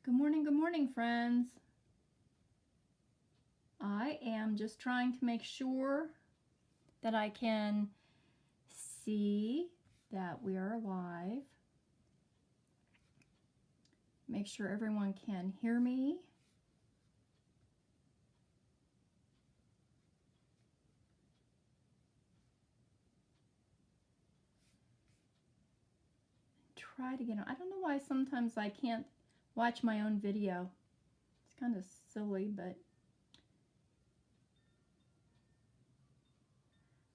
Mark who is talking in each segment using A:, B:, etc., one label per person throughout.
A: good morning, friends. I am just trying to make sure that I can see that we are live. Make sure everyone can hear me. Try to get on. I don't know why sometimes I can't watch my own video. It's kind of silly, but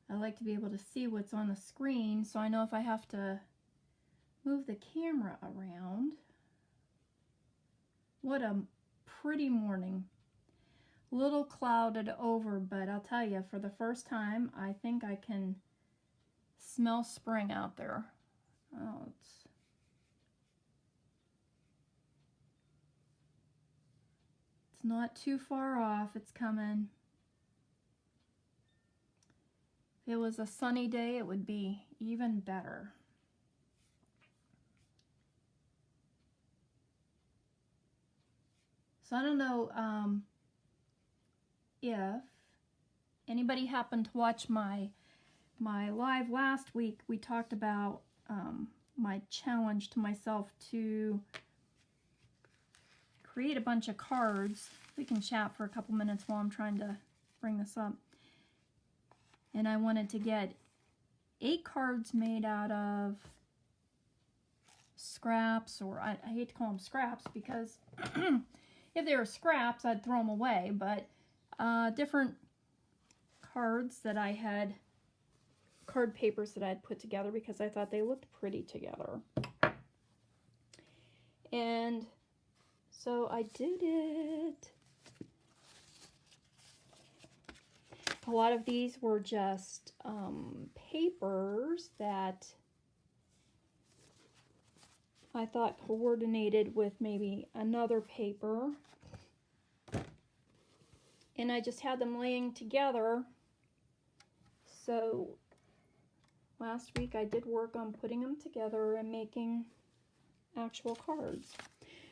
A: I like to be able to see what's on the screen so I know if I have to move the camera around. What a pretty morning. A little clouded over, but I'll tell you, for the first time, I think I can smell spring out there. Oh, it's not too far off. It's coming. If it was a sunny day, it would be even better. So I don't know if anybody happened to watch my live last week. We talked about my challenge to myself to create a bunch of cards. We can chat for a couple minutes while I'm trying to bring this up. And I wanted to get 8 cards made out of scraps, or I hate to call them scraps because if they were scraps, I'd throw them away, but different cards that I had, card papers that I had put together because I thought they looked pretty together. And so I did it. A lot of these were just papers that I thought coordinated with maybe another paper. And I just had them laying together. So last week I did work on putting them together and making actual cards,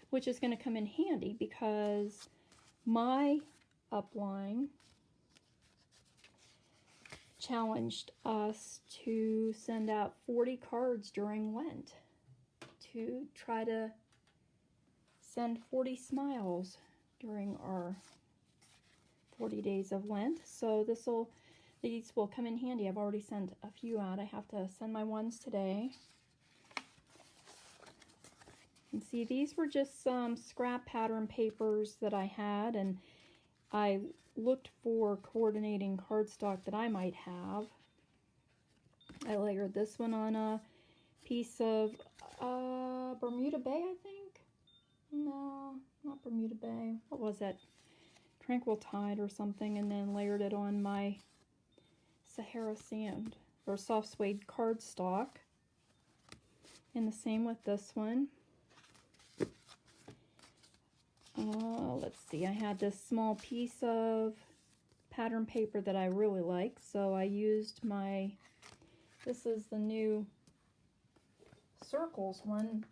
A: which is going to come in handy because my upline challenged us to send out 40 cards during Lent, to try to send 40 smiles during our 40 days of Lent. So these will come in handy. I've already sent a few out. I have to send my ones today. And see, these were just some scrap pattern papers that I had, and I looked for coordinating cardstock that I might have. I layered this one on a piece of Bermuda Bay, I think. No, not Bermuda Bay. What was it? Tranquil Tide or something, and then layered it on my Sahara Sand or soft suede cardstock. And the same with this one. Let's see, I had this small piece of pattern paper that I really like, so I used this is the new Circles one.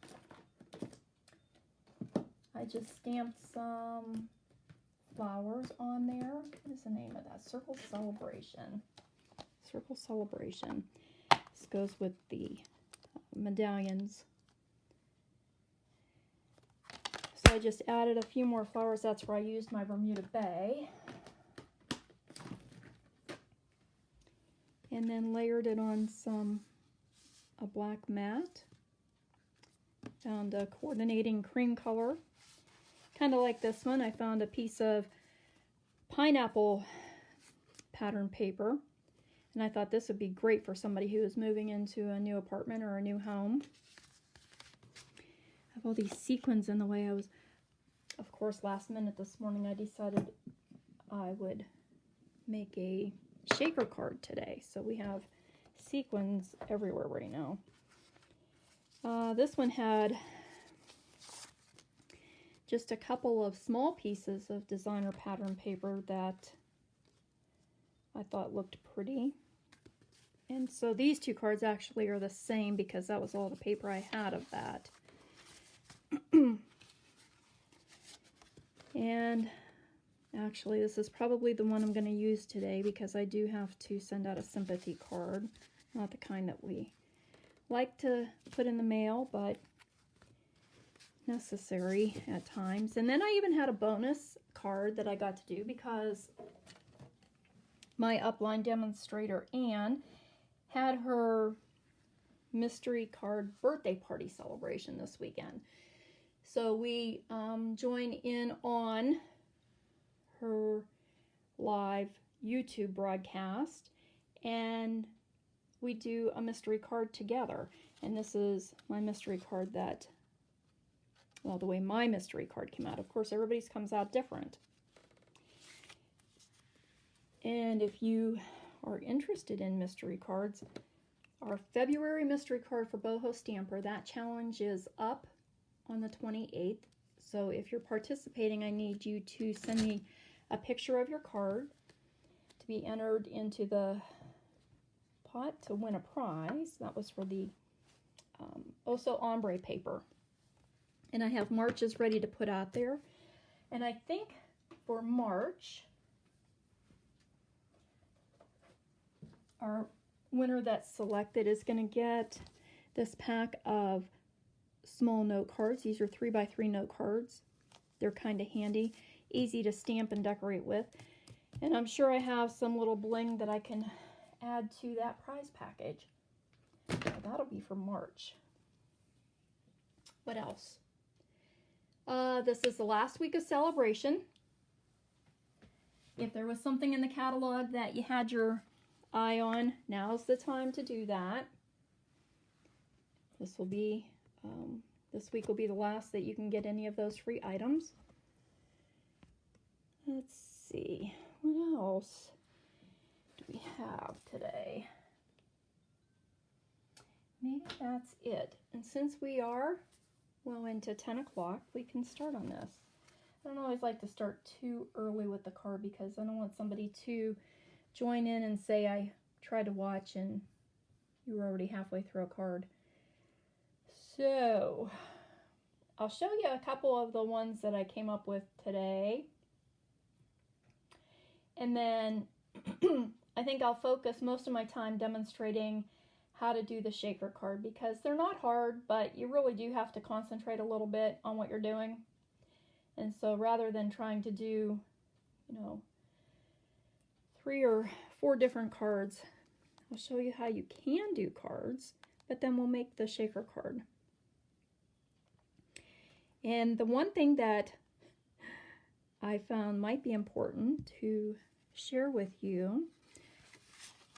A: I just stamped some flowers on there. What is the name of that? Circle Celebration. Circle Celebration. This goes with the medallions. So I just added a few more flowers. That's where I used my Bermuda Bay. And then layered it on a black mat. Found a coordinating cream color. Kind of like this one. I found a piece of pineapple pattern paper. And I thought this would be great for somebody who is moving into a new apartment or a new home. I have all these sequins in the way. Of course, last minute this morning, I decided I would make a shaker card today. So we have sequins everywhere right now. This one had just a couple of small pieces of designer pattern paper that I thought looked pretty. And so these 2 cards actually are the same because that was all the paper I had of that. And actually, this is probably the one I'm going to use today because I do have to send out a sympathy card. Not the kind that we like to put in the mail, but necessary at times. And then I even had a bonus card that I got to do because my upline demonstrator, Anne, had her mystery card birthday party celebration this weekend. So we join in on her live YouTube broadcast, and we do a mystery card together. And this is my mystery card that, well, the way my mystery card came out. Of course, everybody's comes out different. And if you are interested in mystery cards, our February mystery card for Boho Stamper, that challenge is up on the 28th. So if you're participating, I need you to send me a picture of your card to be entered into the pot to win a prize. That was for the Oso Ombre paper. And I have March's ready to put out there. And I think for March, our winner that's selected is going to get this pack of small note cards. These are 3x3 note cards. They're kind of handy, easy to stamp and decorate with. And I'm sure I have some little bling that I can add to that prize package. So that'll be for March. What else? This is the last week of celebration. If there was something in the catalog that you had your eye on, now's the time to do that. This will be, this week will be the last that you can get any of those free items. Let's see, what else do we have today? Maybe that's it. And since we are well into 10 o'clock, we can start on this. I don't always like to start too early with the card because I don't want somebody to join in and say I tried to watch and you were already halfway through a card. So I'll show you a couple of the ones that I came up with today. And then I think I'll focus most of my time demonstrating how to do the shaker card because they're not hard, but you really do have to concentrate a little bit on what you're doing. And so rather than trying to do, 3 or 4 different cards, I'll show you how you can do cards, but then we'll make the shaker card. And the one thing that I found might be important to share with you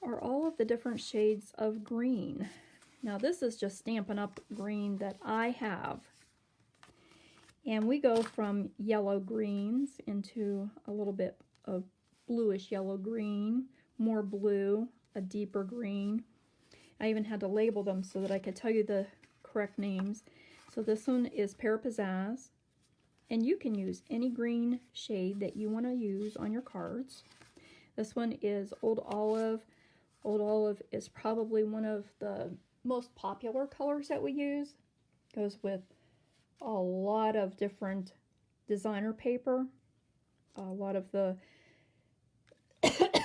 A: are all of the different shades of green. Now this is just Stampin' Up! Green that I have. And we go from yellow greens into a little bit of bluish yellow green, more blue, a deeper green. I even had to label them so that I could tell you the correct names. So this one is Pear Pizzazz, and you can use any green shade that you want to use on your cards. This one is Old Olive. Old Olive is probably one of the most popular colors that we use. Goes with a lot of different designer paper, a lot of the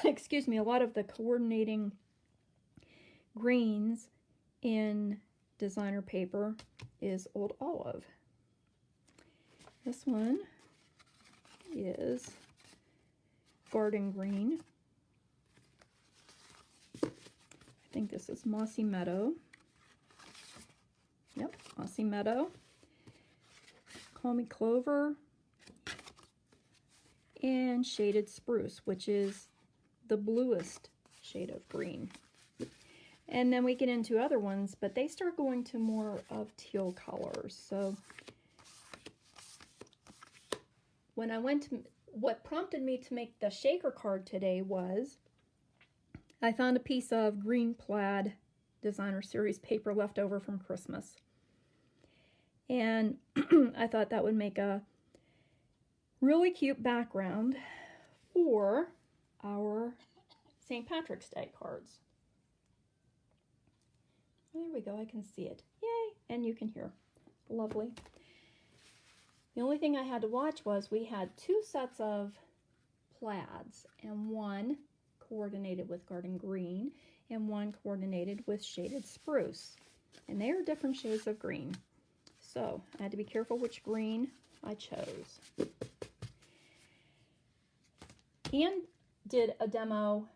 A: excuse me, a lot of the coordinating greens in designer paper is Old Olive. This one is Garden Green. I think this is Mossy Meadow. Yep, Mossy Meadow. Call Me Clover. And Shaded Spruce, which is the bluest shade of green. And then we get into other ones, but they start going to more of teal colors. So when I went to, what prompted me to make the shaker card today was I found a piece of green plaid designer series paper left over from Christmas. And I thought that would make a really cute background for our St. Patrick's Day cards. There we go, I can see it. Yay! And you can hear. Lovely. The only thing I had to watch was we had 2 sets of plaids, and one coordinated with garden green and one coordinated with shaded spruce. And they are different shades of green. So I had to be careful which green I chose. Anne did a demo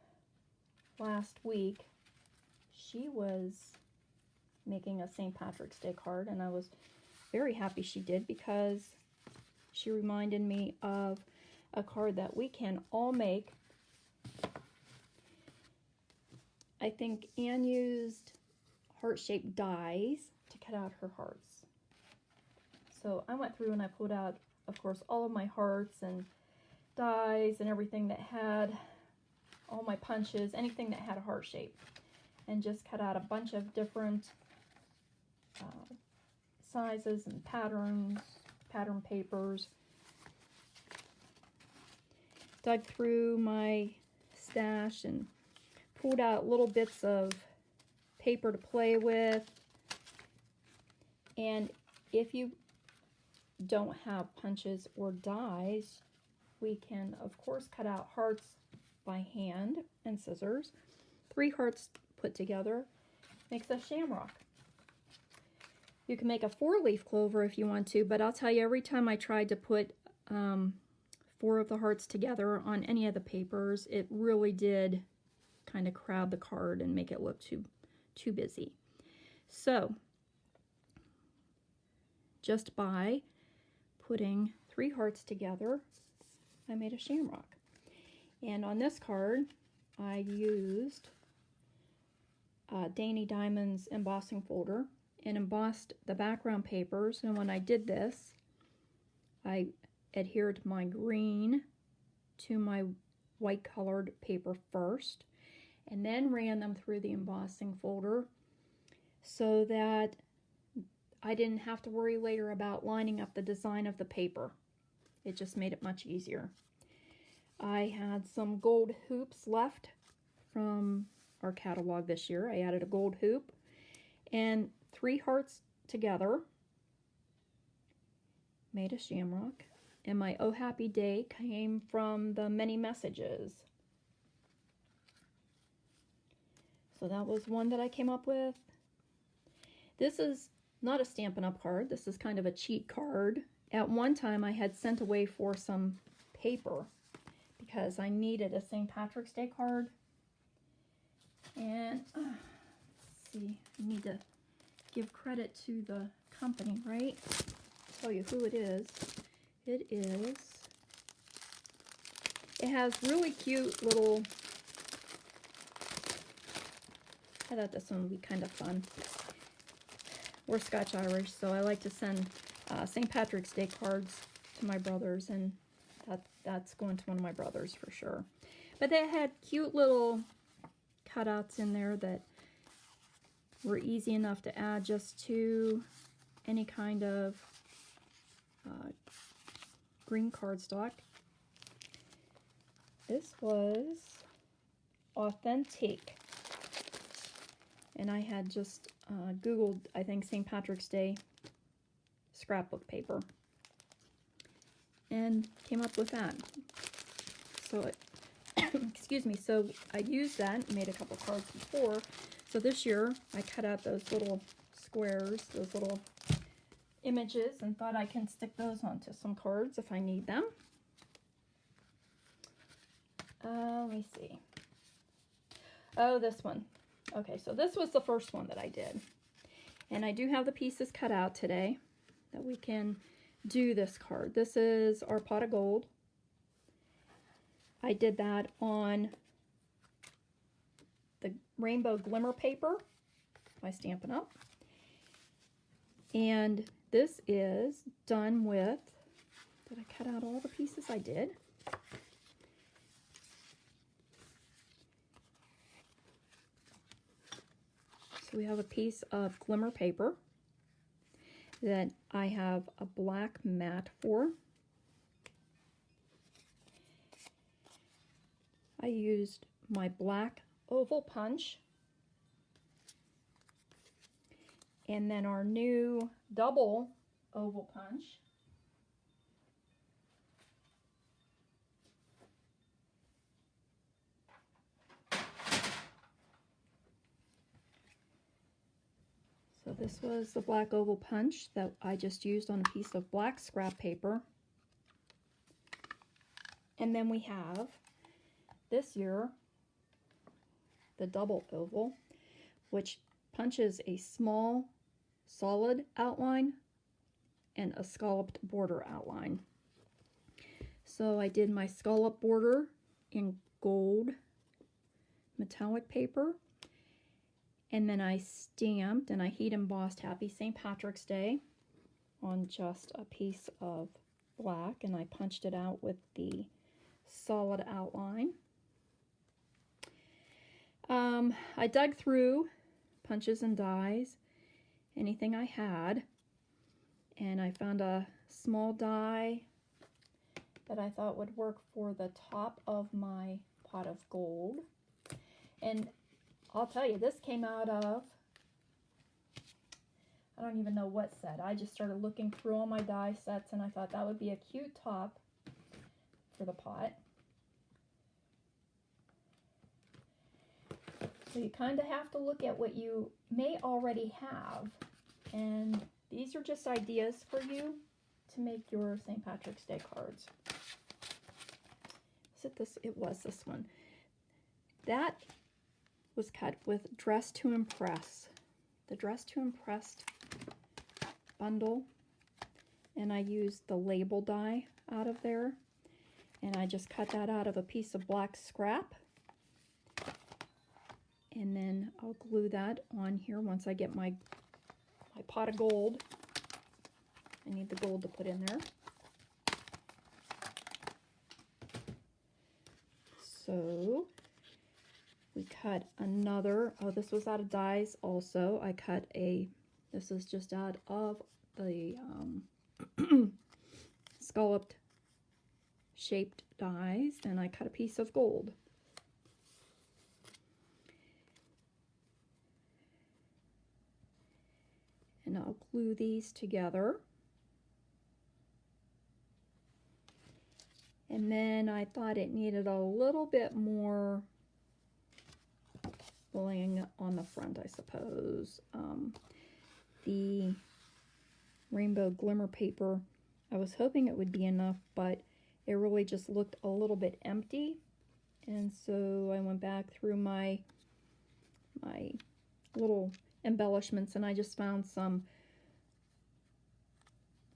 A: last week. She was making a St. Patrick's Day card, and I was very happy she did because she reminded me of a card that we can all make. I think Anne used heart-shaped dies to cut out her hearts. So I went through and I pulled out, of course, all of my hearts and dies and everything that had, all my punches, anything that had a heart shape, and just cut out a bunch of different sizes and patterns, pattern papers. Dug through my stash and pulled out little bits of paper to play with. And if you don't have punches or dies, we can, of course, cut out hearts by hand and scissors. 3 hearts put together makes a shamrock. You can make a 4-leaf clover if you want to, but I'll tell you, every time I tried to put 4 of the hearts together on any of the papers, it really did kind of crowd the card and make it look too busy. So just by putting 3 hearts together, I made a shamrock. And on this card, I used Danny Diamond's embossing folder and embossed the background papers. And when I did this, I adhered my green to my white colored paper first, and then ran them through the embossing folder so that I didn't have to worry later about lining up the design of the paper. It just made it much easier. I had some gold hoops left from our catalog this year. I added a gold hoop and 3 hearts together made a shamrock. And my Oh Happy Day came from the many messages. So that was one that I came up with. This is not a Stampin' Up! Card. This is kind of a cheat card. At one time I had sent away for some paper because I needed a St. Patrick's Day card. And let's see, I need to give credit to the company, right? Tell you who it is. It has really cute little, I thought this one would be kind of fun. We're Scotch Irish, so I like to send St. Patrick's Day cards to my brothers, and that's going to one of my brothers for sure. But they had cute little cutouts in there that were easy enough to add just to any kind of green cardstock. This was Authentique, and I had just Googled, I think, St. Patrick's Day scrapbook paper and came up with that. So it excuse me, so I used that and made a couple cards before. So this year I cut out those little squares, those little images, and thought I can stick those onto some cards if I need them. Let me see. Oh, this one. Okay, so this was the first one that I did. And I do have the pieces cut out today that we can do this card. This is our pot of gold. I did that on the rainbow glimmer paper by Stampin' Up! And this is done with, did I cut out all the pieces? I did. So we have a piece of glimmer paper that I have a black mat for. I used my black oval punch, and then our new double oval punch. this was the black oval punch that I just used on a piece of black scrap paper. And then we have this year the double oval, which punches a small solid outline and a scalloped border outline. So I did my scallop border in gold metallic paper, and then I stamped and I heat embossed Happy St. Patrick's Day on just a piece of black, and I punched it out with the solid outline. I dug through punches and dies, anything I had, and I found a small die that I thought would work for the top of my pot of gold. And I'll tell you, this came out of, I don't even know what set. I just started looking through all my die sets, and I thought that would be a cute top for the pot. So you kind of have to look at what you may already have, and these are just ideas for you to make your St. Patrick's Day cards. Is it this? It was this one. That was cut with Dress to Impress. The Dress to Impress bundle, and I used the label die out of there, and I just cut that out of a piece of black scrap, and then I'll glue that on here once I get my pot of gold. I need the gold to put in there. So we cut another, oh, this was out of dies also. I cut this is just out of the scalloped shaped dies, and I cut a piece of gold. And I'll glue these together. And then I thought it needed a little bit more bling on the front, I suppose. The rainbow glimmer paper, I was hoping it would be enough, but it really just looked a little bit empty. And so I went back through my little embellishments, and I just found some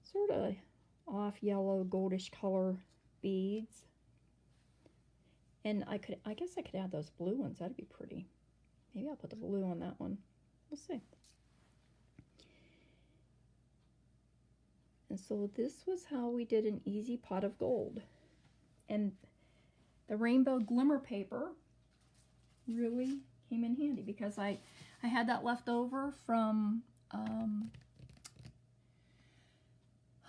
A: sort of off yellow goldish color beads, and I guess I could add those blue ones. That'd be pretty. Maybe I'll put the blue on that one. We'll see. And so this was how we did an easy pot of gold. And the rainbow glimmer paper really came in handy because I had that left over from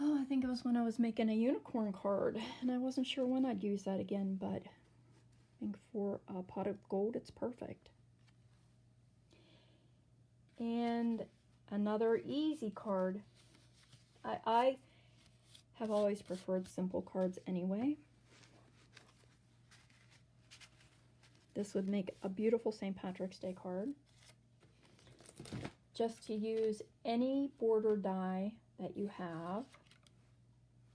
A: I think it was when I was making a unicorn card, and I wasn't sure when I'd use that again, but I think for a pot of gold, it's perfect. And another easy card. I have always preferred simple cards anyway. This would make a beautiful St. Patrick's Day card. Just to use any border die that you have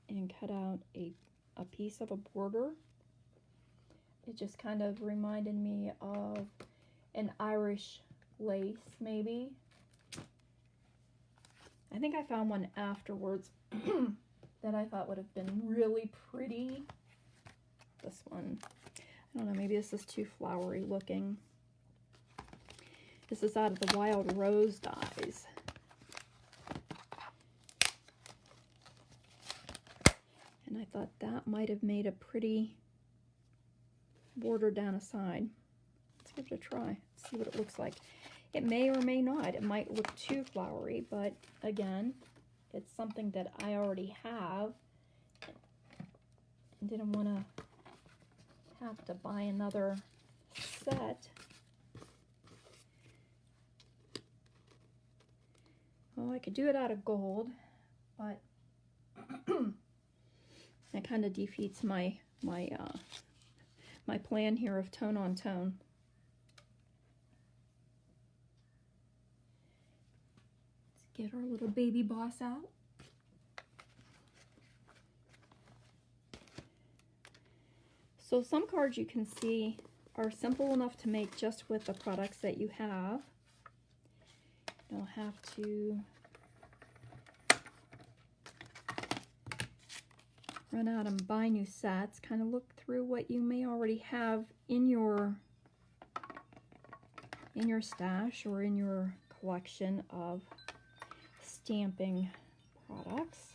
A: and cut out a piece of a border. It just kind of reminded me of an Irish lace, maybe. I think I found one afterwards that I thought would have been really pretty. This one, I don't know, maybe this is too flowery looking. This is out of the Wild Rose dies. And I thought that might have made a pretty border down a side. Let's give it a try, see what it looks like. It may or may not. It might look too flowery, but again, it's something that I already have and didn't want to have to buy another set. Well, I could do it out of gold, but that kind of defeats my plan here of tone on tone. Get our little baby boss out. So some cards you can see are simple enough to make just with the products that you have. You don't have to run out and buy new sets. Kind of look through what you may already have in your stash or in your collection of stamping products.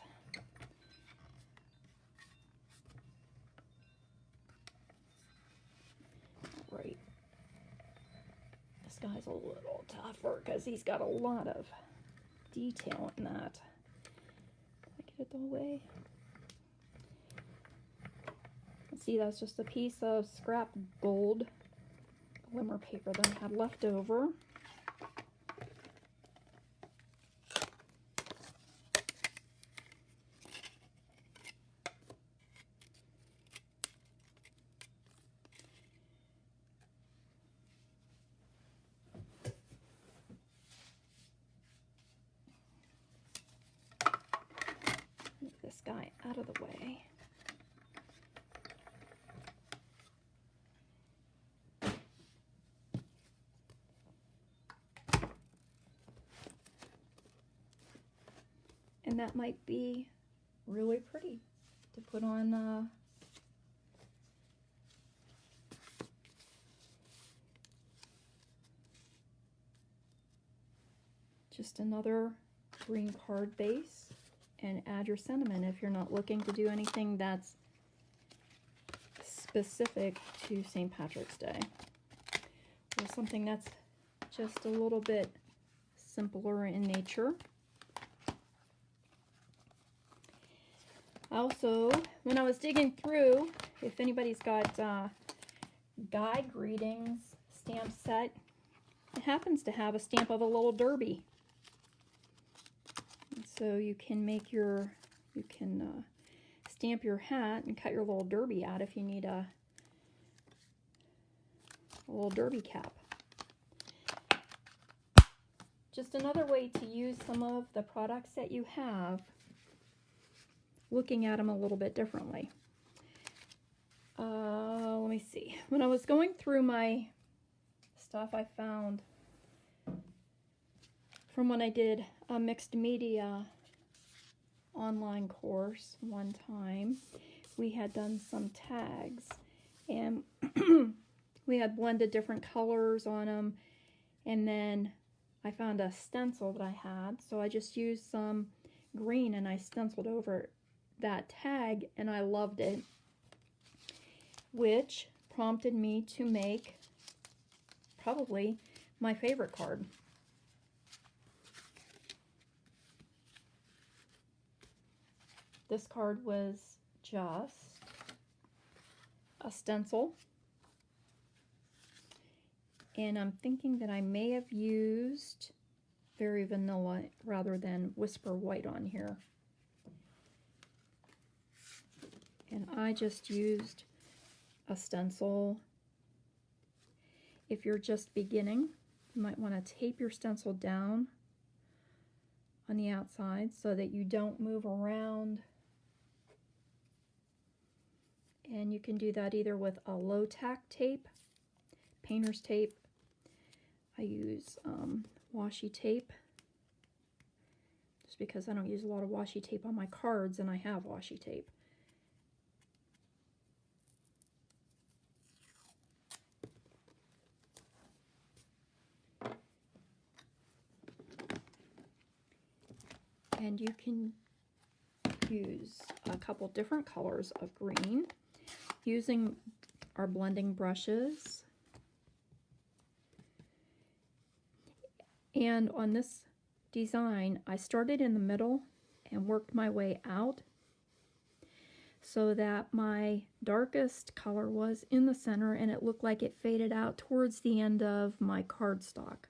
A: Right. This guy's a little tougher because he's got a lot of detail in that. Did I get it the whole way? See, that's just a piece of scrap gold glimmer paper that I had left over. Move this guy out of the way. And that might be really pretty to put on just another green card base, and add your sentiment if you're not looking to do anything that's specific to St. Patrick's Day, or something that's just a little bit simpler in nature. Also, when I was digging through, if anybody's got Guide Greetings stamp set, it happens to have a stamp of a little derby. And so you can make stamp your hat and cut your little derby out if you need a little derby cap. Just another way to use some of the products that you have, looking at them a little bit differently. Let me see. When I was going through my stuff, I found from when I did a mixed media online course one time, we had done some tags, and we had blended different colors on them, and then I found a stencil that I had, so I just used some green and I stenciled over that tag, and I loved it, which prompted me to make probably my favorite card. This card was just a stencil, and I'm thinking that I may have used Very Vanilla rather than Whisper White on here. And I just used a stencil. If you're just beginning, you might want to tape your stencil down on the outside so that you don't move around. And you can do that either with a low tack tape, painter's tape. I use washi tape just because I don't use a lot of washi tape on my cards, and I have washi tape. And you can use a couple different colors of green using our blending brushes. And on this design, I started in the middle and worked my way out so that my darkest color was in the center, and it looked like it faded out towards the end of my cardstock.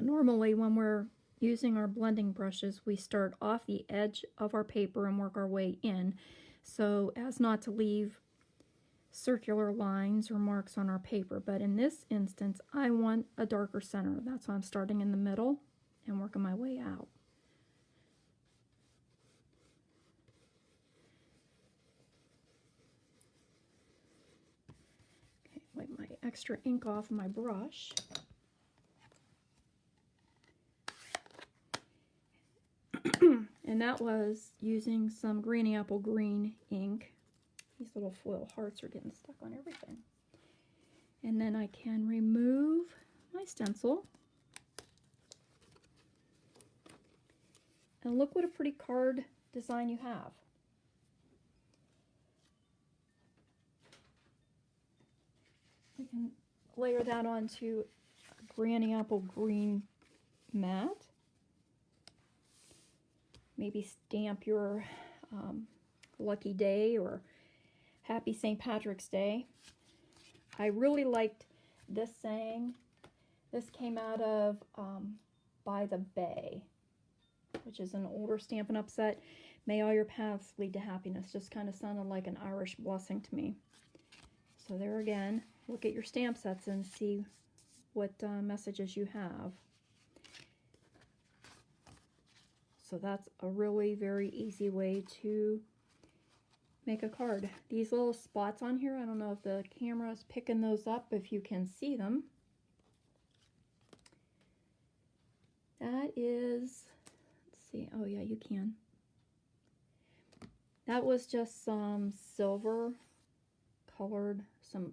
A: Normally when we're using our blending brushes, we start off the edge of our paper and work our way in, so as not to leave circular lines or marks on our paper. But in this instance, I want a darker center. That's why I'm starting in the middle and working my way out. Okay, wipe my extra ink off my brush. And that was using some Granny Apple Green ink. These little foil hearts are getting stuck on everything. And then I can remove my stencil. And look what a pretty card design you have. I can layer that onto a Granny Apple Green mat. Maybe stamp your lucky day or happy St. Patrick's Day. I really liked this saying. This came out of By the Bay, which is an older Stampin' Up! Set. May all your paths lead to happiness. Just kind of sounded like an Irish blessing to me. So there again, look at your stamp sets and see what messages you have. So that's a really very easy way to make a card. These little spots on here, I don't know if the camera is picking those up, if you can see them. That is, let's see, oh yeah, you can. That was just some silver colored,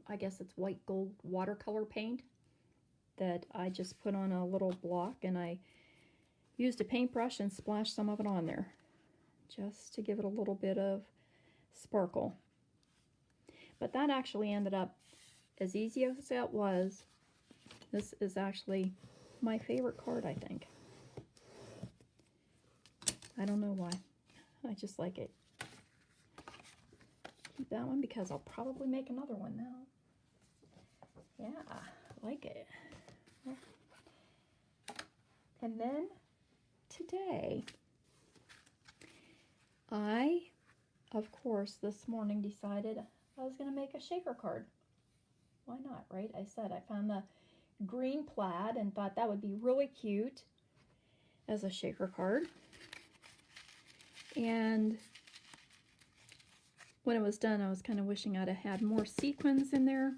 A: I guess it's white gold watercolor paint that I just put on a little block, and I used a paintbrush and splashed some of it on there just to give it a little bit of sparkle. But that actually ended up, as easy as that was, this is actually my favorite card, I think. I don't know why. I just like it. Keep that one because I'll probably make another one now. Yeah, I like it. And then today, I, of course, this morning decided I was going to make a shaker card. Why not, right? I said I found the green plaid and thought that would be really cute as a shaker card. And when it was done, I was kind of wishing I'd have had more sequins in there.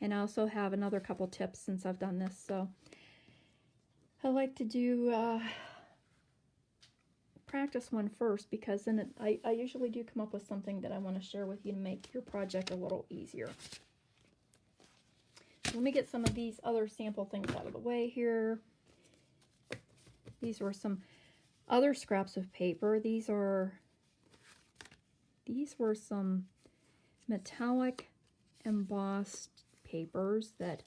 A: And I also have another couple tips since I've done this. So I like to do practice one first, because then I usually do come up with something that I want to share with you to make your project a little easier. So let me get some of these other sample things out of the way here. These were some other scraps of paper. These were some metallic embossed papers that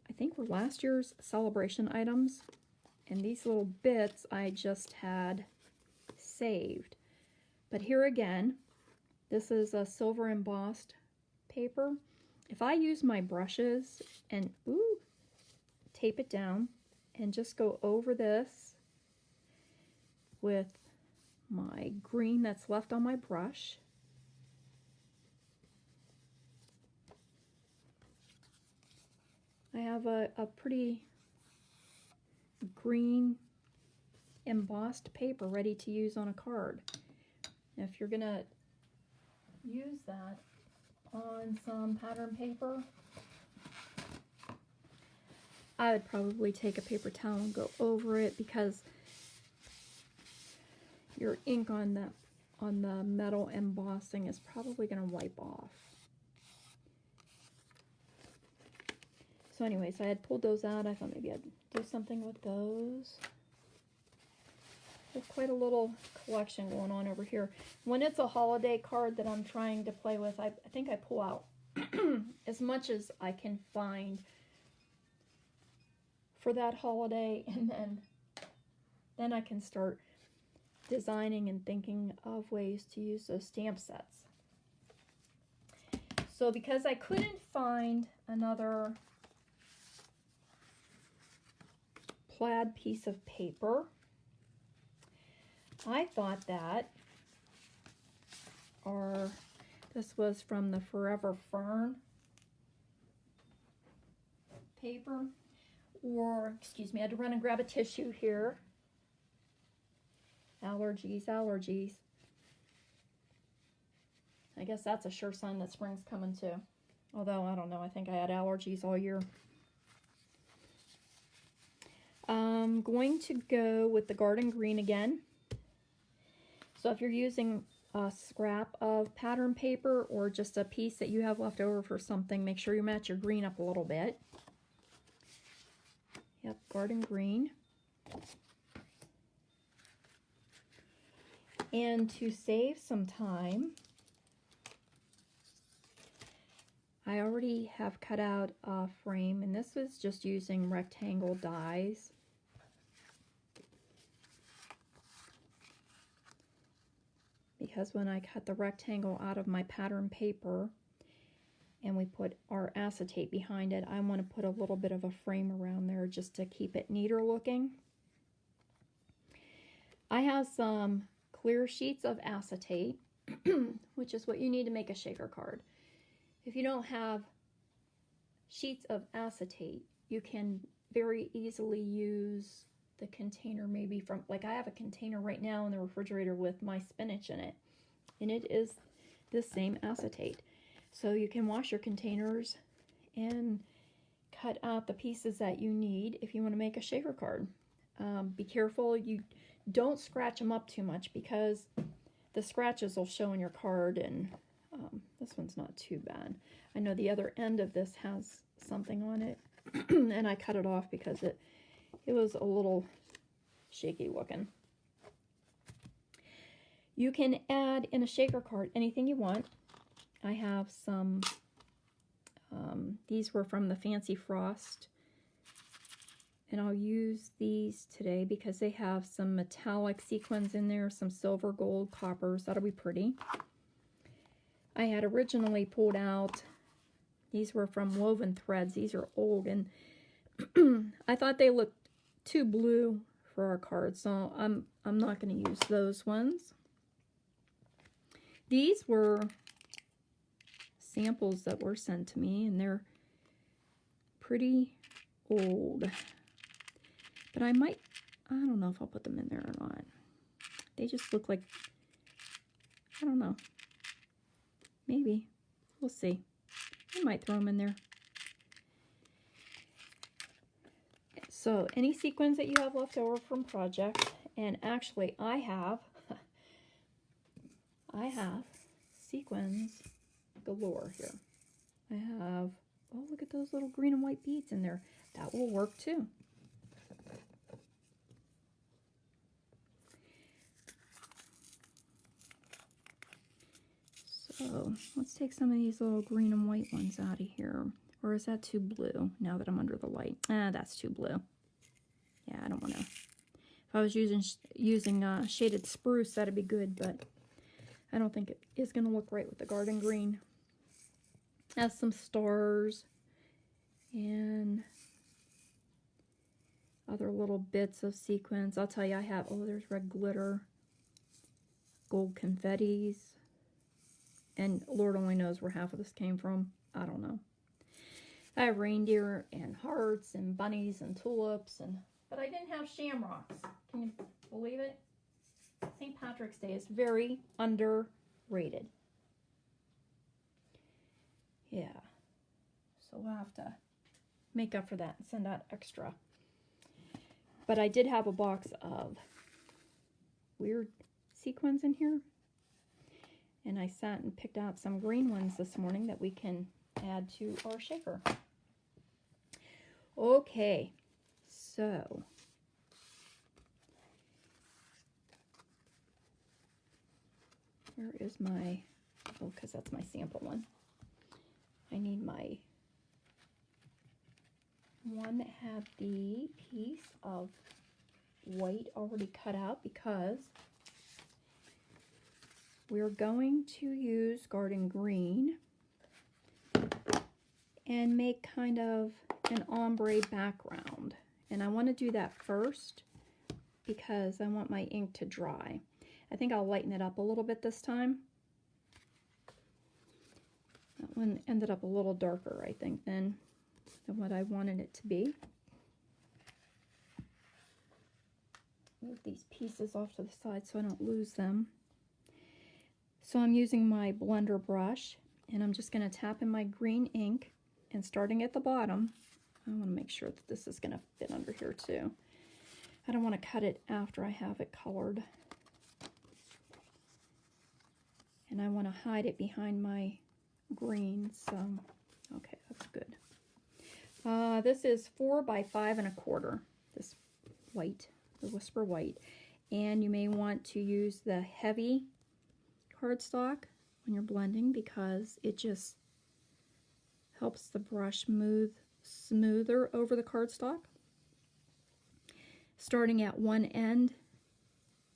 A: I think were last year's celebration items. And these little bits I just had saved. But here again, this is a silver embossed paper. If I use my brushes and tape it down and just go over this with my green that's left on my brush, I have a pretty green embossed paper ready to use on a card. Now, if you're gonna use that on some pattern paper, I would probably take a paper towel and go over it, because your ink on the metal embossing is probably going to wipe off. So anyways, I had pulled those out. I thought maybe I'd do something with those. There's quite a little collection going on over here. When it's a holiday card that I'm trying to play with, I think I pull out as much as I can find for that holiday, and then I can start designing and thinking of ways to use those stamp sets. So because I couldn't find another plaid piece of paper. I thought that this was from the Forever Fern paper, or excuse me, I had to run and grab a tissue here. Allergies, allergies. I guess that's a sure sign that spring's coming too. Although, I don't know, I think I had allergies all year. I'm going to go with the Garden Green again. So if you're using a scrap of pattern paper or just a piece that you have left over for something, make sure you match your green up a little bit. Yep, Garden Green. And to save some time, I already have cut out a frame, and this was just using rectangle dies. Because when I cut the rectangle out of my pattern paper and we put our acetate behind it, I want to put a little bit of a frame around there just to keep it neater looking. I have some clear sheets of acetate, which is what you need to make a shaker card. If you don't have sheets of acetate, you can very easily use the container maybe from, like I have a container right now in the refrigerator with my spinach in it, and it is the same acetate. So you can wash your containers and cut out the pieces that you need if you want to make a shaker card. Be careful you don't scratch them up too much, because the scratches will show in your card, and this one's not too bad. I know the other end of this has something on it and I cut it off because it was a little shaky looking. You can add in a shaker card anything you want. I have some, these were from the Fancy Frost, and I'll use these today because they have some metallic sequins in there, some silver, gold, coppers. That'll be pretty. I had originally pulled out, these were from Woven Threads. These are old, and I thought they looked too blue for our cards, so I'm not going to use those ones. These were samples that were sent to me, and they're pretty old. But I don't know if I'll put them in there or not. They just look like, I don't know. Maybe. We'll see. I might throw them in there. So any sequins that you have left over from projects, and actually I have sequins galore here. I have, oh, look at those little green and white beads in there. That will work too. So let's take some of these little green and white ones out of here. Or is that too blue now that I'm under the light? That's too blue. Yeah, I don't want to. If I was using shaded spruce, that'd be good, but I don't think it is going to look right with the Garden Green. It has some stars and other little bits of sequins. I'll tell you, I have, oh, there's red glitter, gold confettis, and Lord only knows where half of this came from. I don't know. I have reindeer and hearts and bunnies and tulips, but I didn't have shamrocks. Can you believe it? St. Patrick's Day is very underrated. Yeah. So we'll have to make up for that and send out extra. But I did have a box of weird sequins in here. And I sat and picked out some green ones this morning that we can add to our shaker. Okay, so where is my, oh, because that's my sample one. I need my one that had the piece of white already cut out, because we're going to use Garden Green and make kind of an ombre background. And I want to do that first because I want my ink to dry. I think I'll lighten it up a little bit this time. That one ended up a little darker, I think, than what I wanted it to be. Move these pieces off to the side so I don't lose them. So I'm using my blender brush, and I'm just going to tap in my green ink, and starting at the bottom, I want to make sure that this is going to fit under here too. I don't want to cut it after I have it colored. And I want to hide it behind my green, so okay, that's good. This is 4 by 5 1/4, this white, the Whisper White. And you may want to use the heavy cardstock when you're blending because it just helps the brush move smoother over the cardstock. Starting at one end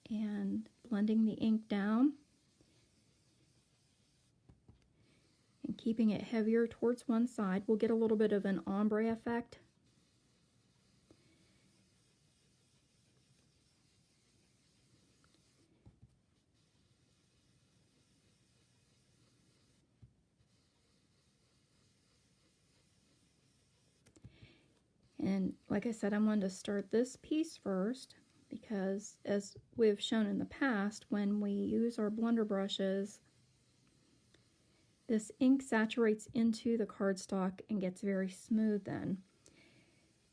A: and blending the ink down and keeping it heavier towards one side, we'll get a little bit of an ombre effect. And like I said, I wanted to start this piece first because, as we've shown in the past, when we use our blender brushes, this ink saturates into the cardstock and gets very smooth then.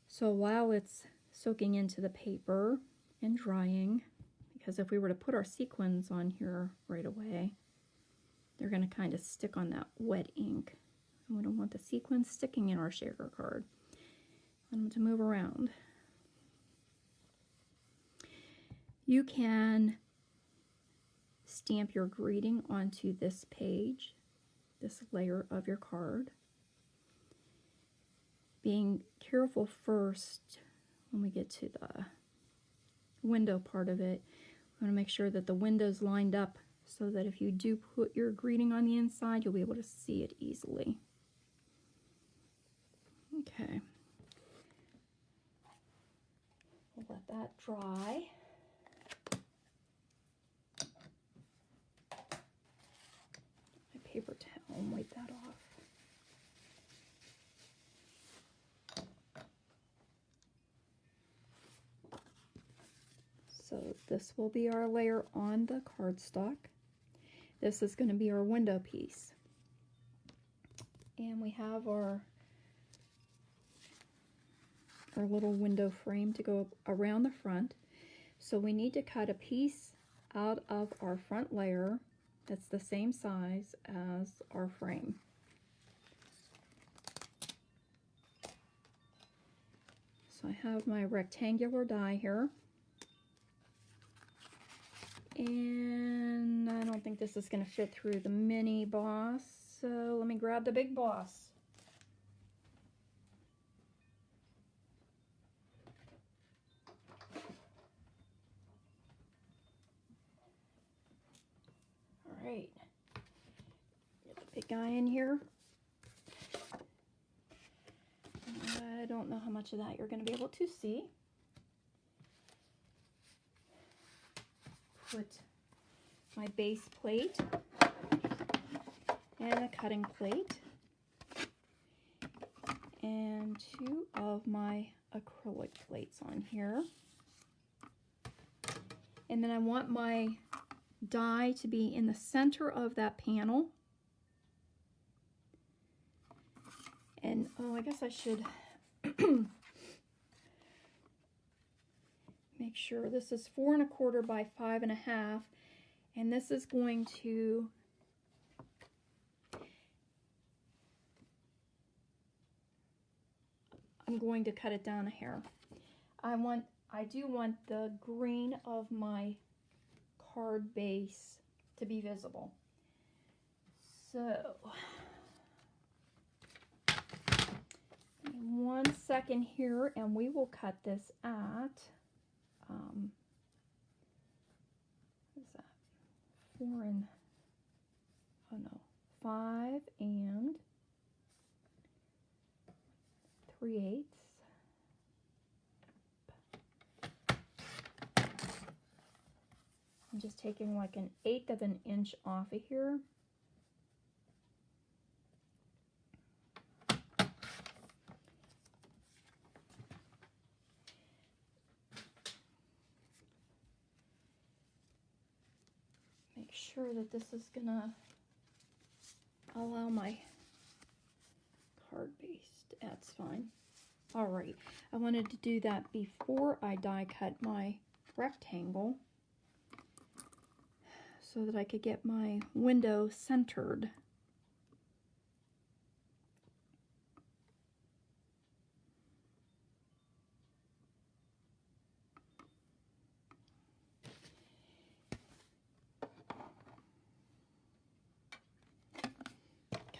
A: So while it's soaking into the paper and drying, because if we were to put our sequins on here right away, they're going to kind of stick on that wet ink. And we don't want the sequins sticking in our shaker card. I want them to move around. You can stamp your greeting onto this page, this layer of your card. Being careful first when we get to the window part of it. We want to make sure that the window's lined up so that if you do put your greeting on the inside, you'll be able to see it easily. Okay. We'll let that dry. My paper towel and wipe that off. So this will be our layer on the cardstock. This is going to be our window piece. And we have our little window frame to go around the front. So we need to cut a piece out of our front layer that's the same size as our frame. So I have my rectangular die here. And I don't think this is going to fit through the mini boss, so let me grab the big boss. Alright, get the big guy in here. I don't know how much of that you're going to be able to see. Put my base plate and a cutting plate and 2 of my acrylic plates on here. And then I want my die to be in the center of that panel. And oh, I guess I should make sure this is 4 1/4 by 5 1/2, and this is going to I'm going to cut it down a hair. I do want the green of my card base to be visible. So 1 second here, and we will cut this at what is that? 4 and 5 and 3/8. taking like 1/8 of an inch off of here. Make sure that this is gonna allow my card base. That's fine. All right, I wanted to do that before I die cut my rectangle so that I could get my window centered.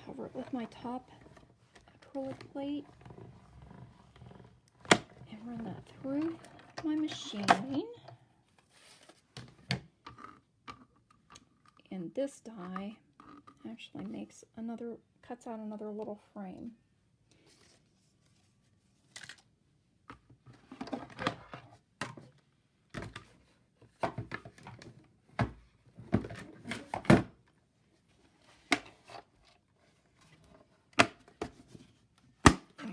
A: Cover it with my top acrylic plate and run that through my machine. And this die actually makes another, cuts out another little frame.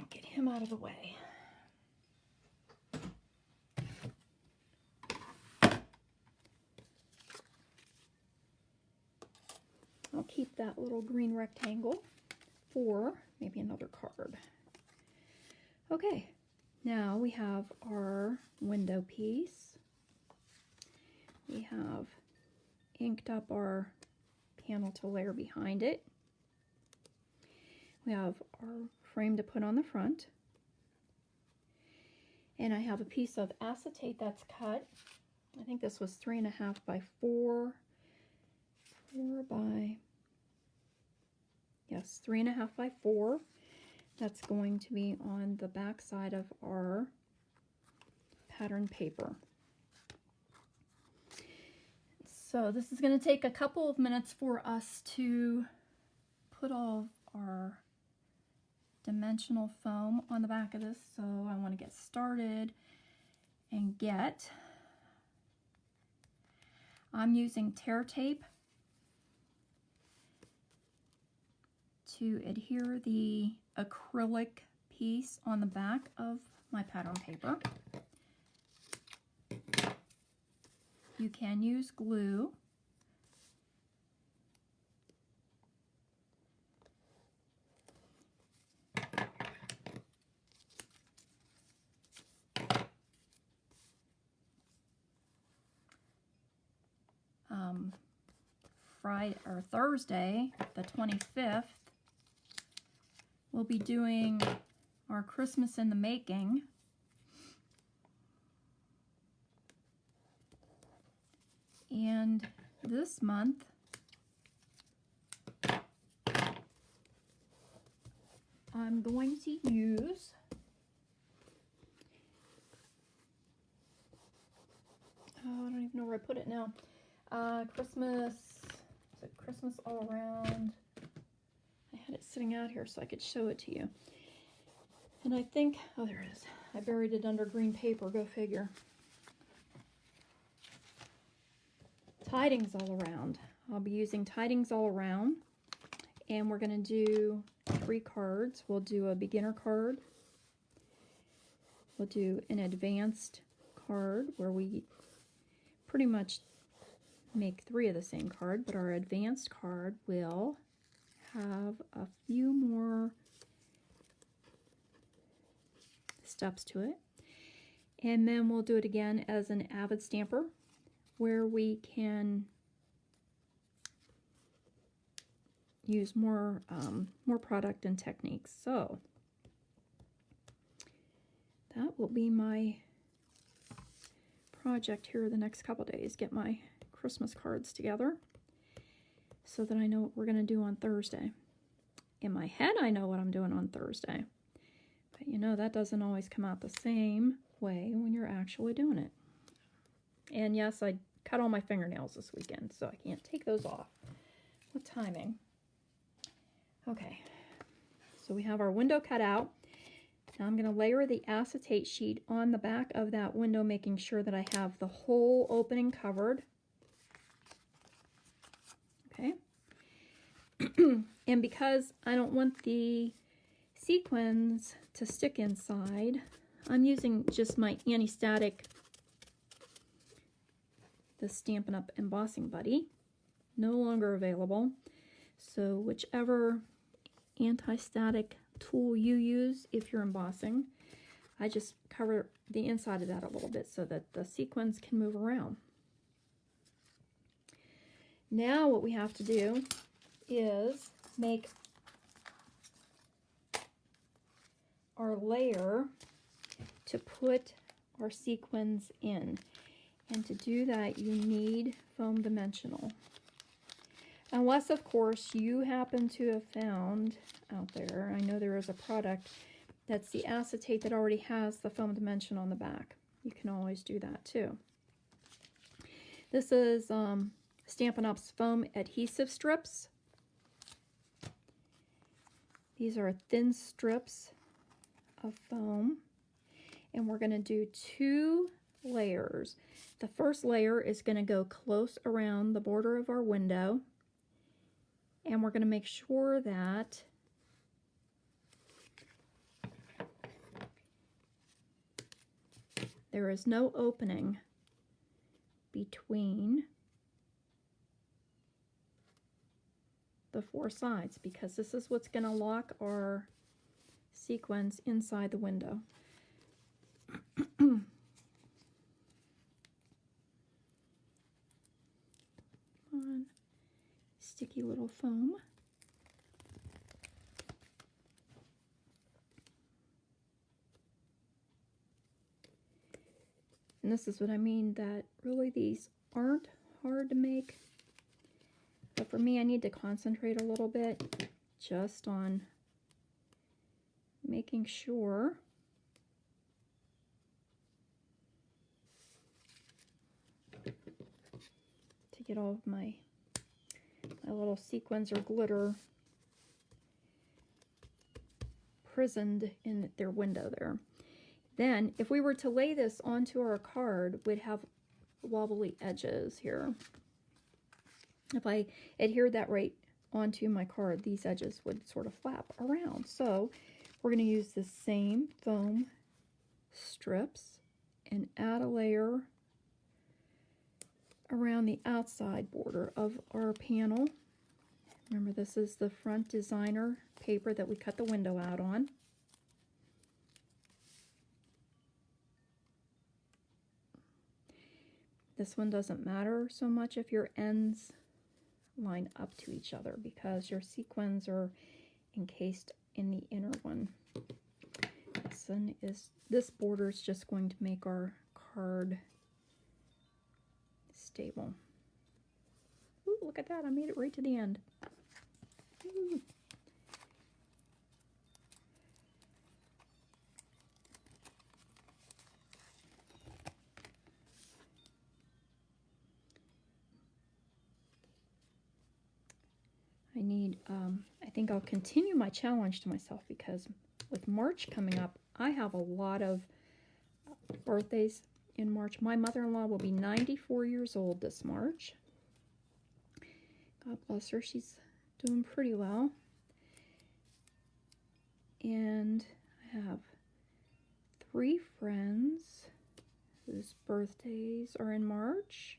A: Get him out of the way. I'll keep that little green rectangle for maybe another card. Okay, now we have our window piece. We have inked up our panel to layer behind it. We have our frame to put on the front. And I have a piece of acetate that's cut. I think this was 3.5 by 4. 3.5 by 4. That's going to be on the back side of our pattern paper. So this is going to take a couple of minutes for us to put all of our dimensional foam on the back of this. So I want to get started and I'm using tear tape to adhere the acrylic piece on the back of my pattern paper. You can use glue. Friday or Thursday, the 25th, we'll be doing our Christmas in the Making. And this month, I'm going to use I don't even know where I put it now. Christmas, is it Christmas All Around? I had it sitting out here so I could show it to you. And I think, oh, there it is. I buried it under green paper, go figure. Tidings All Around. I'll be using Tidings All Around. And we're going to do 3 cards. We'll do a beginner card. We'll do an advanced card where we pretty much make 3 of the same card, but our advanced card will have a few more steps to it. And then we'll do it again as an avid stamper where we can use more product and techniques. So that will be my project here the next couple days, get my Christmas cards together so that I know what we're going to do on Thursday. In my head, I know what I'm doing on Thursday, but you know that doesn't always come out the same way when you're actually doing it. And yes, I cut all my fingernails this weekend, so I can't take those off. What timing? Okay, so we have our window cut out. Now I'm going to layer the acetate sheet on the back of that window, making sure that I have the whole opening covered. And because I don't want the sequins to stick inside, I'm using just my anti-static, the Stampin' Up! Embossing Buddy. No longer available. So whichever anti-static tool you use if you're embossing, I just cover the inside of that a little bit so that the sequins can move around. Now what we have to do is make our layer to put our sequins in. And to do that, you need foam dimensional. Unless, of course, you happen to have found out there, I know there is a product that's the acetate that already has the foam dimension on the back. You can always do that too. This is Stampin' Up's foam adhesive strips. These are thin strips of foam, and we're going to do 2 layers. The first layer is going to go close around the border of our window, and we're going to make sure that there is no opening between the 4 sides, because this is what's going to lock our sequins inside the window. On sticky little foam. And this is what I mean, that really these aren't hard to make. But for me, I need to concentrate a little bit just on making sure to get all of my little sequins or glitter prisoned in their window there. Then, if we were to lay this onto our card, we'd have wobbly edges here. If I adhered that right onto my card, these edges would sort of flap around. So we're going to use the same foam strips and add a layer around the outside border of our panel. Remember, this is the front designer paper that we cut the window out on. This one doesn't matter so much if your ends line up to each other, because your sequins are encased in the inner one. This border is just going to make our card stable. Ooh, look at that, I made it right to the end. Ooh. I think I'll continue my challenge to myself, because with March coming up, I have a lot of birthdays in March. My mother-in-law will be 94 years old this March. God bless her, she's doing pretty well. And I have 3 friends whose birthdays are in March.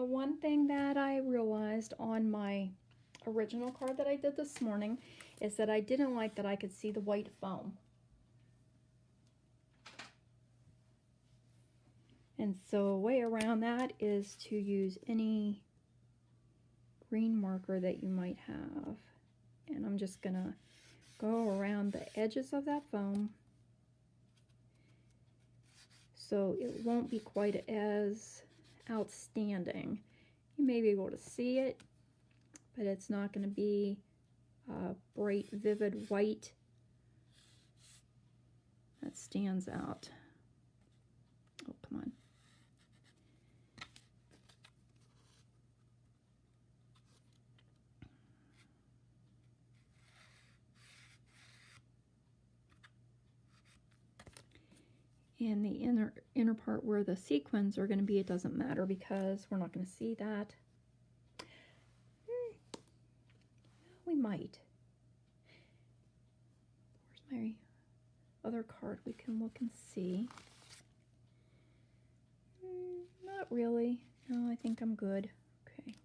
A: One thing that I realized on my original card that I did this morning is that I didn't like that I could see the white foam. And so a way around that is to use any green marker that you might have. And I'm just gonna go around the edges of that foam so it won't be quite as outstanding. You may be able to see it, but it's not going to be bright, vivid white that stands out. Oh, come on. And the inner part where the sequins are going to be, it doesn't matter because we're not going to see that. We might. Where's my other card we can look and see? Not really. No, I think I'm good. Okay.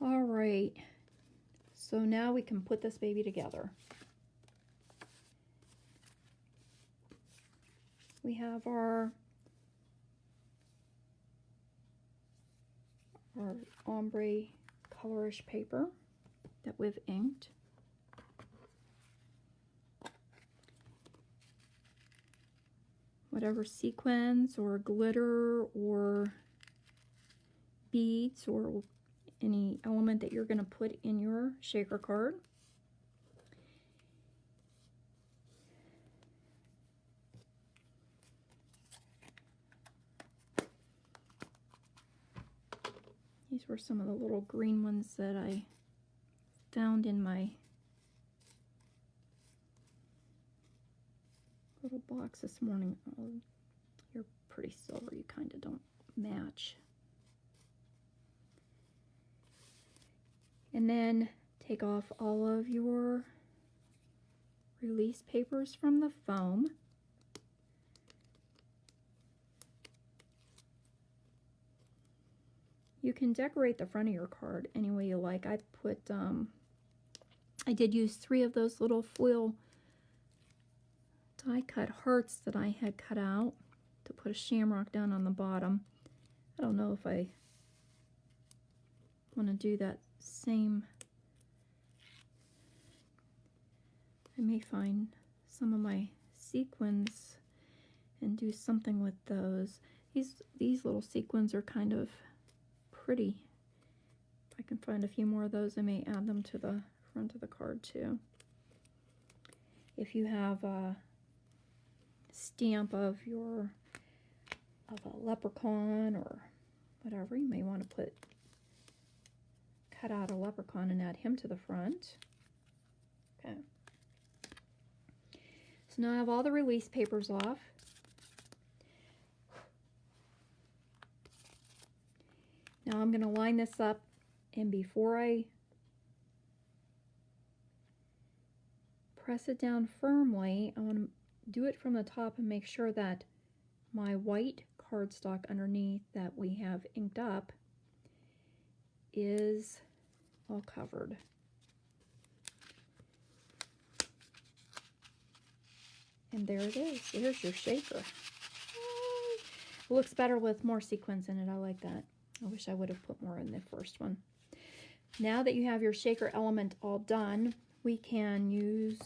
A: All right. So now we can put this baby together. We have our ombre colorish paper that we've inked. Whatever sequins or glitter or beads or any element that you're going to put in your shaker card. These were some of the little green ones that I found in my little box this morning. Oh, you're pretty silver, you kind of don't match. And then take off all of your release papers from the foam. You can decorate the front of your card any way you like. I put, I did use 3 of those little foil die cut hearts that I had cut out to put a shamrock down on the bottom. I don't know if I want to do that same. I may find some of my sequins and do something with those. These little sequins are kind of pretty. If I can find a few more of those, I may add them to the front of the card too. If you have a stamp of a leprechaun or whatever, you may want to cut out a leprechaun and add him to the front. Okay. So now I have all the release papers off. Now I'm going to line this up, and before I press it down firmly, I want to do it from the top and make sure that my white cardstock underneath that we have inked up is all covered. And there it is. There's your shaker. It looks better with more sequins in it. I like that. I wish I would have put more in the first one. Now that you have your shaker element all done, we can use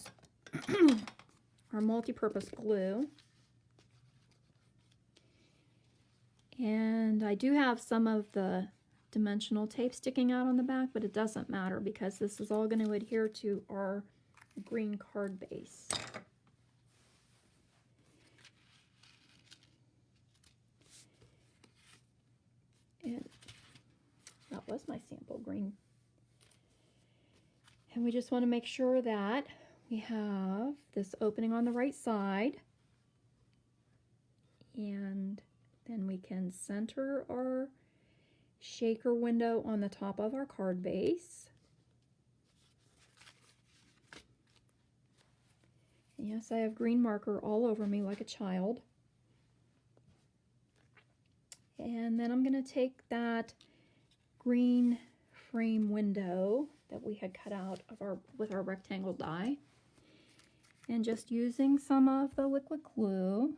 A: our multi-purpose glue. And I do have some of the dimensional tape sticking out on the back, but it doesn't matter because this is all going to adhere to our green card base. And that was my sample green. And we just want to make sure that we have this opening on the right side. And then we can center our shaker window on the top of our card base. And yes, I have green marker all over me like a child. And then I'm going to take that green frame window that we had cut out of with our rectangle die, and just using some of the liquid glue.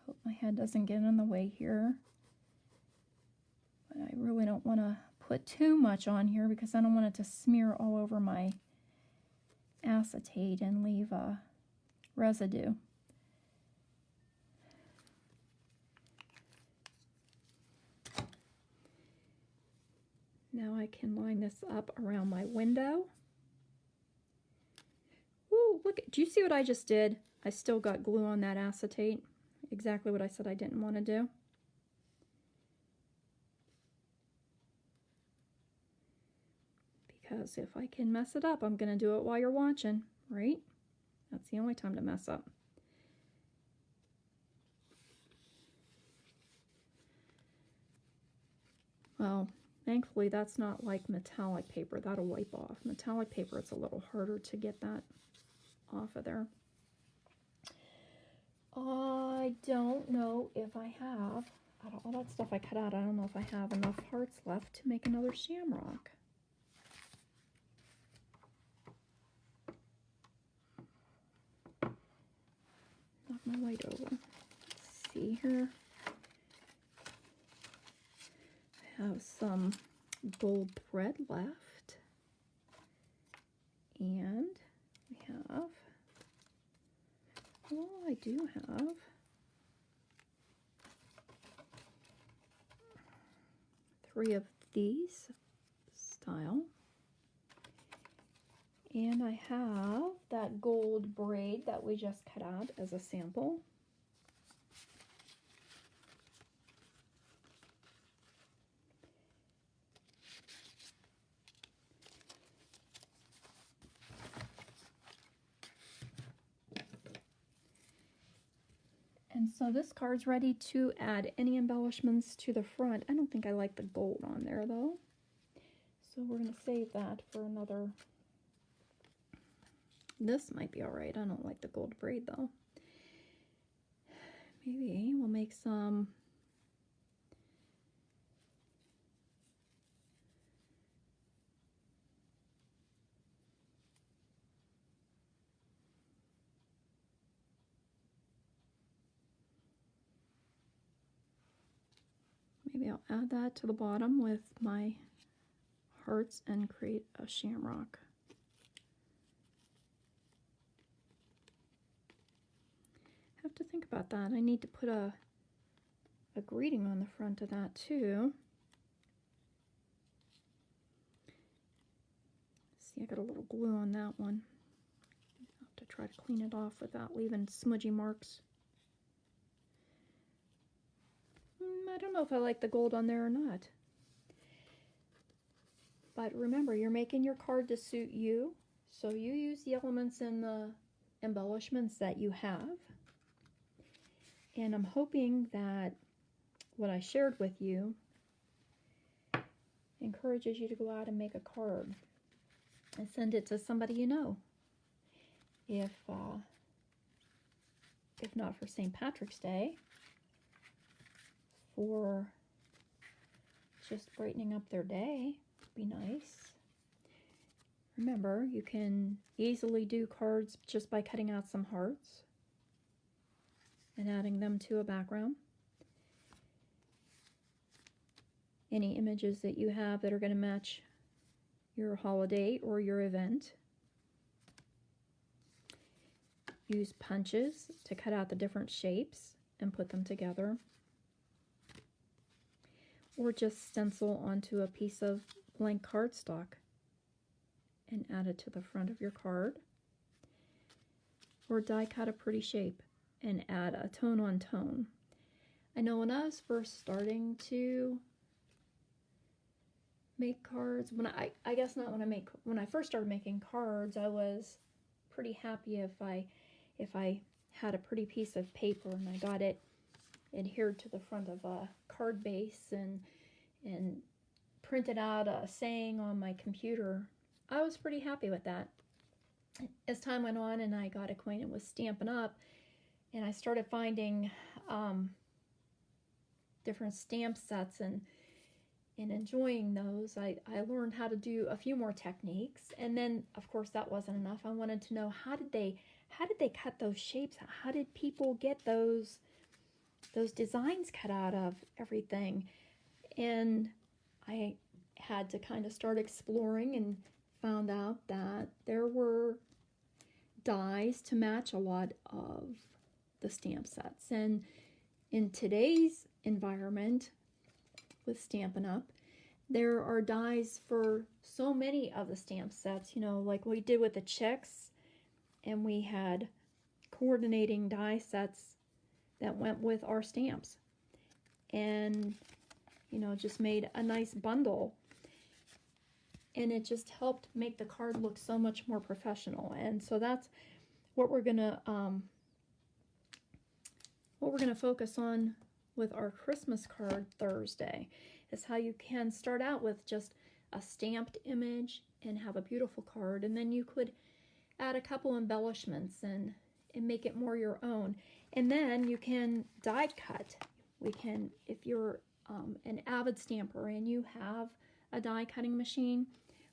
A: Hope my head doesn't get in the way here. But I really don't want to put too much on here because I don't want it to smear all over my acetate and leave a residue. Now I can line this up around my window. Ooh, look, do you see what I just did? I still got glue on that acetate. Exactly what I said I didn't want to do. because if I can mess it up, I'm going to do it while you're watching, right? That's the only time to mess up. Well, thankfully that's not like metallic paper. That'll wipe off. Metallic paper, it's a little harder to get that off of there. I don't know if I have, out of all that stuff I cut out, I don't know if I have enough hearts left to make another shamrock. Knock my light over. Let's see here. I have some gold thread left. And we have, well, I do have three of these style. And I have that gold braid that we just cut out as a sample. And so this card's ready to add any embellishments to the front. I don't think I like the gold on there though. So we're going to save that for another. This might be alright. I don't like the gold braid though. Maybe we'll make some maybe I'll add that to the bottom with my hearts and create a shamrock. Have to think about that. I need to put a greeting on the front of that too. See, I got a little glue on that one. I'll have to try to clean it off without leaving smudgy marks. I don't know if I like the gold on there or not. But remember, you're making your card to suit you, so you use the elements and the embellishments that you have. And I'm hoping that what I shared with you encourages you to go out and make a card and send it to somebody you know. If not for St. Patrick's Day, for just brightening up their day, be nice. Remember, you can easily do cards just by cutting out some hearts and adding them to a background. Any images that you have that are going to match your holiday or your event. Use punches to cut out the different shapes and put them together. Or just stencil onto a piece of blank cardstock and add it to the front of your card. Or die cut a pretty shape and add a tone on tone. I know when I was first starting to make cards, when I first started making cards, I was pretty happy if I had a pretty piece of paper and I got it adhered to the front of a card base and printed out a saying on my computer. I was pretty happy with that. As time went on and I got acquainted with Stampin' Up! And I started finding different stamp sets and enjoying those, I learned how to do a few more techniques. And then, of course, that wasn't enough. I wanted to know, how did they cut those shapes? How did people get those designs cut out of everything? And I had to kind of start exploring and found out that there were dies to match a lot of the stamp sets. And in today's environment with Stampin' Up!, there are dies for so many of the stamp sets, you know, like we did with the chicks, and we had coordinating die sets that went with our stamps, and, you know, just made a nice bundle. and it just helped make the card look so much more professional. And so that's what we're gonna focus on with our Christmas card Thursday, is how you can start out with just a stamped image and have a beautiful card, and then you could add a couple embellishments and make it more your own. And then you can die cut. We can, if you're an avid stamper and you have a die cutting machine,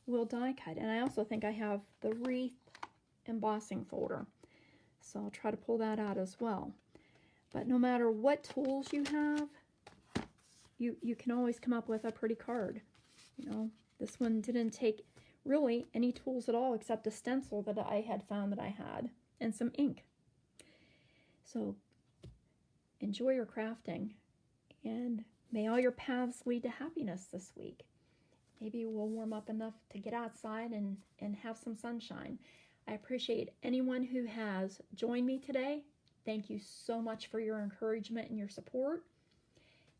A: we'll die cut. And I also think I have the wreath embossing folder, so I'll try to pull that out as well. But no matter what tools you have, you can always come up with a pretty card. You know, this one didn't take really any tools at all except a stencil that I had found that I had and some ink. So enjoy your crafting, and may all your paths lead to happiness this week. Maybe we'll warm up enough to get outside and have some sunshine. I appreciate anyone who has joined me today. Thank you so much for your encouragement and your support.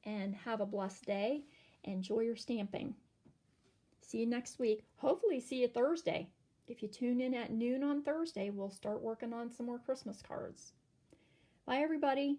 A: And have a blessed day. Enjoy your stamping. See you next week. Hopefully see you Thursday. If you tune in at noon on Thursday, we'll start working on some more Christmas cards. Bye, everybody.